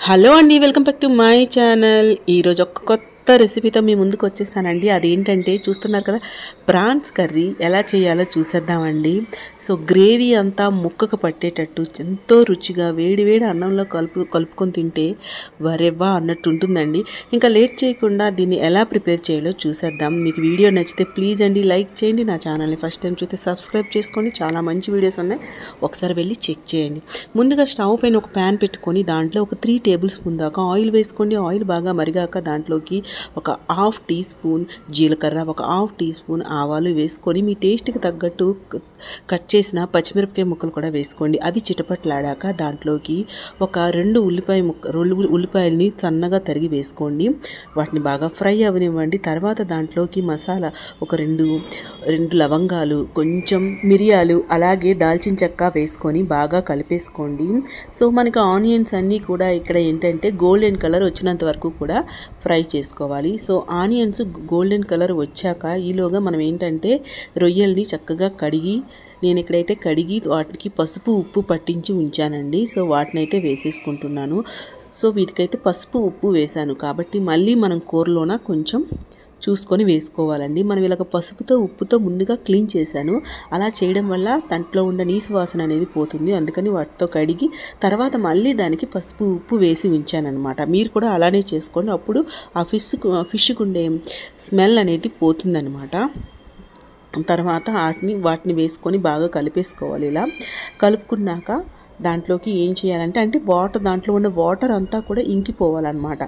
Hello అండి, welcome back to my channel. ఈరోజు ఒక కొత్త రెసిపీతో మీ ముందుకు వచ్చేస్తానండి. అదేంటంటే చూస్తున్నారు కదా, ప్రాన్స్ కర్రీ ఎలా చేయాలో చూసేద్దామండి. సో గ్రేవీ అంతా ముక్కకు పట్టేటట్టు ఎంతో రుచిగా వేడివేడి అన్నంలో కలుపుకొని తింటే వరెవ్వా అన్నట్టు ఉంటుందండి. ఇంకా లేట్ చేయకుండా దీన్ని ఎలా ప్రిపేర్ చేయాలో చూసేద్దాం. మీకు వీడియో నచ్చితే ప్లీజ్ అండి లైక్ చేయండి. నా ఛానల్ని ఫస్ట్ టైం చూస్తే సబ్స్క్రైబ్ చేసుకోండి. చాలా మంచి వీడియోస్ ఉన్నాయి, ఒకసారి వెళ్ళి చెక్ చేయండి. ముందుగా స్టవ్ పైన ఒక ప్యాన్ పెట్టుకొని దాంట్లో ఒక 3 టేబుల్ స్పూన్ దాకా ఆయిల్ వేసుకోండి. ఆయిల్ బాగా మరిగాక దాంట్లోకి ఒక ½ టీ స్పూన్ జీలకర్ర, ఒక ½ టీ స్పూన్ ఆవాలు వేసుకొని మీ టేస్ట్కి తగ్గట్టు కట్ చేసిన పచ్చిమిరపకాయ ముక్కలు కూడా వేసుకోండి. అవి చిటపట్లాడాక దాంట్లోకి ఒక 2 ఉల్లిపాయలని సన్నగా తరిగి వేసుకోండి. వాటిని బాగా ఫ్రై అవనివ్వండి. తర్వాత దాంట్లోకి మసాలా ఒక 2 లవంగాలు, కొంచెం మిరియాలు, అలాగే దాల్చిన చెక్క వేసుకొని బాగా కలిపేసుకోండి. సో మనకి ఆనియన్స్ అన్నీ కూడా ఇక్కడ ఏంటంటే గోల్డెన్ కలర్ వచ్చినంత వరకు కూడా ఫ్రై చేసుకోవాలి. సో ఆనియన్స్ గోల్డెన్ కలర్ వచ్చాక ఈలోగా మనం ఏంటంటే రొయ్యల్ని చక్కగా నేను ఇక్కడైతే కడిగి వాటికి పసుపు ఉప్పు పట్టించి ఉంచానండి. సో వాటిని అయితే వేసేసుకుంటున్నాను. సో వీటికైతే పసుపు ఉప్పు వేసాను కాబట్టి మళ్ళీ మనం కూరలోన కొంచెం చూసుకొని వేసుకోవాలండి. మనం ఇలాగ పసుపుతో ఉప్పుతో ముందుగా క్లీన్ చేశాను. అలా చేయడం వల్ల దాంట్లో ఉన్న నీసు వాసన అనేది పోతుంది. అందుకని వాటితో కడిగి తర్వాత మళ్ళీ దానికి పసుపు ఉప్పు వేసి ఉంచానన్నమాట. మీరు కూడా అలానే చేసుకోండి. అప్పుడు ఆ ఫిష్కి ఉండే స్మెల్ అనేది పోతుందన్నమాట. తర్వాత వాటిని వేసుకొని బాగా కలిపేసుకోవాలి. ఇలా కలుపుకున్నాక దాంట్లోకి ఏం చేయాలంటే దాంట్లో ఉన్న వాటర్ అంతా కూడా ఇంకిపోవాలన్నమాట.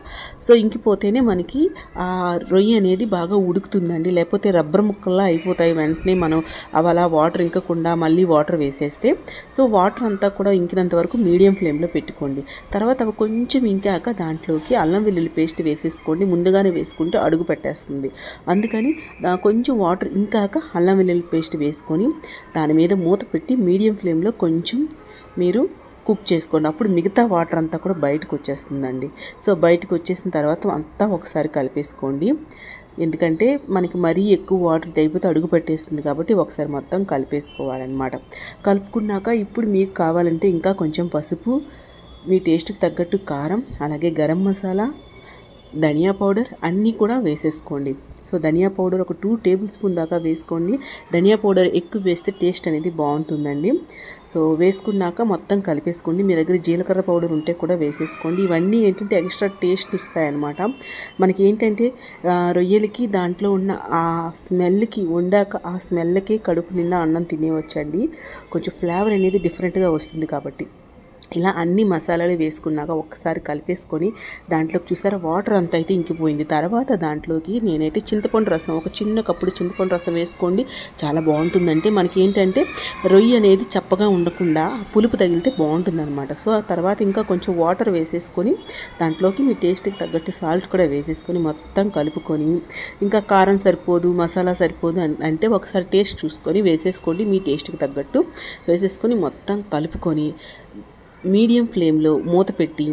సో ఇంకిపోతేనే మనకి ఆ రొయ్య అనేది బాగా ఉడుకుతుందండి. లేకపోతే రబ్బర్ ముక్కల్లా అయిపోతాయి వెంటనే మనం అలా వాటర్ ఇంకకుండా మళ్ళీ వాటర్ వేసేస్తే. సో వాటర్ అంతా కూడా ఇంకినంత వరకు మీడియం ఫ్లేమ్లో పెట్టుకోండి. తర్వాత అవి కొంచెం ఇంకాక దాంట్లోకి అల్లం వెల్లుల్లి పేస్ట్ వేసేసుకోండి. ముందుగానే వేసుకుంటే అడుగు పెట్టేస్తుంది. అందుకని కొంచెం వాటర్ ఇంకాక అల్లం వెల్లుల్లి పేస్ట్ వేసుకొని దాని మీద మూత పెట్టి మీడియం ఫ్లేమ్లో కొంచెం మీరు కుక్ చేసుకోండి. అప్పుడు మిగతా వాటర్ అంతా కూడా బయటకు వచ్చేస్తుందండి. సో బయటకు వచ్చేసిన తర్వాత అంతా ఒకసారి కలిపేసుకోండి. ఎందుకంటే మనకి మరీ ఎక్కువ వాటర్ అయిపోతే అడుగు పెట్టేస్తుంది కాబట్టి ఒకసారి మొత్తం కలిపేసుకోవాలన్నమాట. కలుపుకున్నాక ఇప్పుడు మీకు కావాలంటే ఇంకా కొంచెం పసుపు, మీ టేస్ట్కి తగ్గట్టు కారం, అలాగే గరం మసాలా, ధనియా పౌడర్ అన్నీ కూడా వేసేసుకోండి. సో ధనియా పౌడర్ ఒక 2 టేబుల్ స్పూన్ దాకా వేసుకోండి. ధనియా పౌడర్ ఎక్కువ వేస్తే టేస్ట్ అనేది బాగుంటుందండి. సో వేసుకున్నాక మొత్తం కలిపేసుకోండి. మీ దగ్గర జీలకర్ర పౌడర్ ఉంటే కూడా వేసేసుకోండి. ఇవన్నీ ఏంటంటే ఎక్స్ట్రా టేస్ట్ ఇస్తాయన్నమాట. మనకి ఏంటంటే రొయ్యలకి దాంట్లో ఉన్న ఆ స్మెల్కి వండాక ఆ స్మెల్కి కడుపు నిండా అన్నం తినేవచ్చండి. కొంచెం ఫ్లేవర్ అనేది డిఫరెంట్గా వస్తుంది కాబట్టి ఇలా అన్ని మసాలాలు వేసుకున్నాక ఒక్కసారి కలిపేసుకొని దాంట్లోకి చూసారా వాటర్ అంతా అయితే ఇంకిపోయింది. తర్వాత దాంట్లోకి నేనైతే చింతపండు రసం, ఒక చిన్న కప్పుడు చింతపండు రసం వేసుకోండి. చాలా బాగుంటుందంటే మనకి ఏంటంటే రొయ్య అనేది చప్పగా ఉండకుండా పులుపు తగిలితే బాగుంటుందన్నమాట. సో ఆ తర్వాత ఇంకా కొంచెం వాటర్ వేసేసుకొని దాంట్లోకి మీ టేస్ట్కి తగ్గట్టు సాల్ట్ కూడా వేసేసుకొని మొత్తం కలుపుకొని ఇంకా కారం సరిపోదు, మసాలా సరిపోదు అంటే ఒకసారి టేస్ట్ చూసుకొని వేసేసుకోండి. మీ టేస్ట్కి తగ్గట్టు వేసేసుకొని మొత్తం కలుపుకొని మీడియం ఫ్లేమ్లో మూత పెట్టి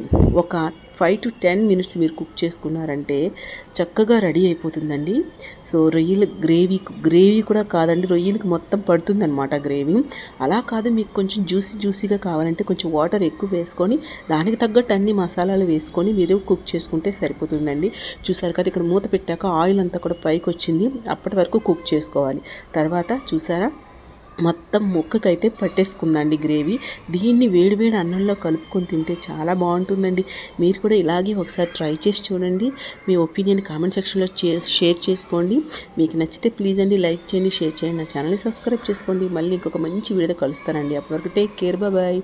ఒక 5 to 10 మినిట్స్ మీరు కుక్ చేసుకున్నారంటే చక్కగా రెడీ అయిపోతుందండి. సో రొయ్యల గ్రేవీ కూడా కాదండి, రొయ్యలకి మొత్తం పడుతుందన్నమాట గ్రేవీ. అలా కాదు, మీకు కొంచెం జ్యూసీగా కావాలంటే కొంచెం వాటర్ ఎక్కువ వేసుకొని దానికి తగ్గట్టు అన్ని మసాలాలు వేసుకొని మీరు కుక్ చేసుకుంటే సరిపోతుందండి. చూసారు కదా, ఇక్కడ మూత పెట్టాక ఆయిల్ అంతా కూడా పైకి వచ్చింది. అప్పటి వరకు కుక్ చేసుకోవాలి. తర్వాత చూసారా మొత్తం ముక్కకైతే పట్టేసుకుందండి గ్రేవీ. దీన్ని వేడివేడి అన్నంలో కలుపుకొని తింటే చాలా బాగుంటుందండి. మీరు కూడా ఇలాగే ఒకసారి ట్రై చేసి చూడండి. మీ ఒపీనియన్ కామెంట్ సెక్షన్లో షేర్ చేసుకోండి. మీకు నచ్చితే ప్లీజ్ అండి లైక్ చేయండి, షేర్ చేయండి. నా ఛానల్ని సబ్స్క్రైబ్ చేసుకోండి. మళ్ళీ ఇంకొక మంచి వీడియోతో కలుస్తానండి. అప్పటివరకు టేక్ కేర్, బాయ్.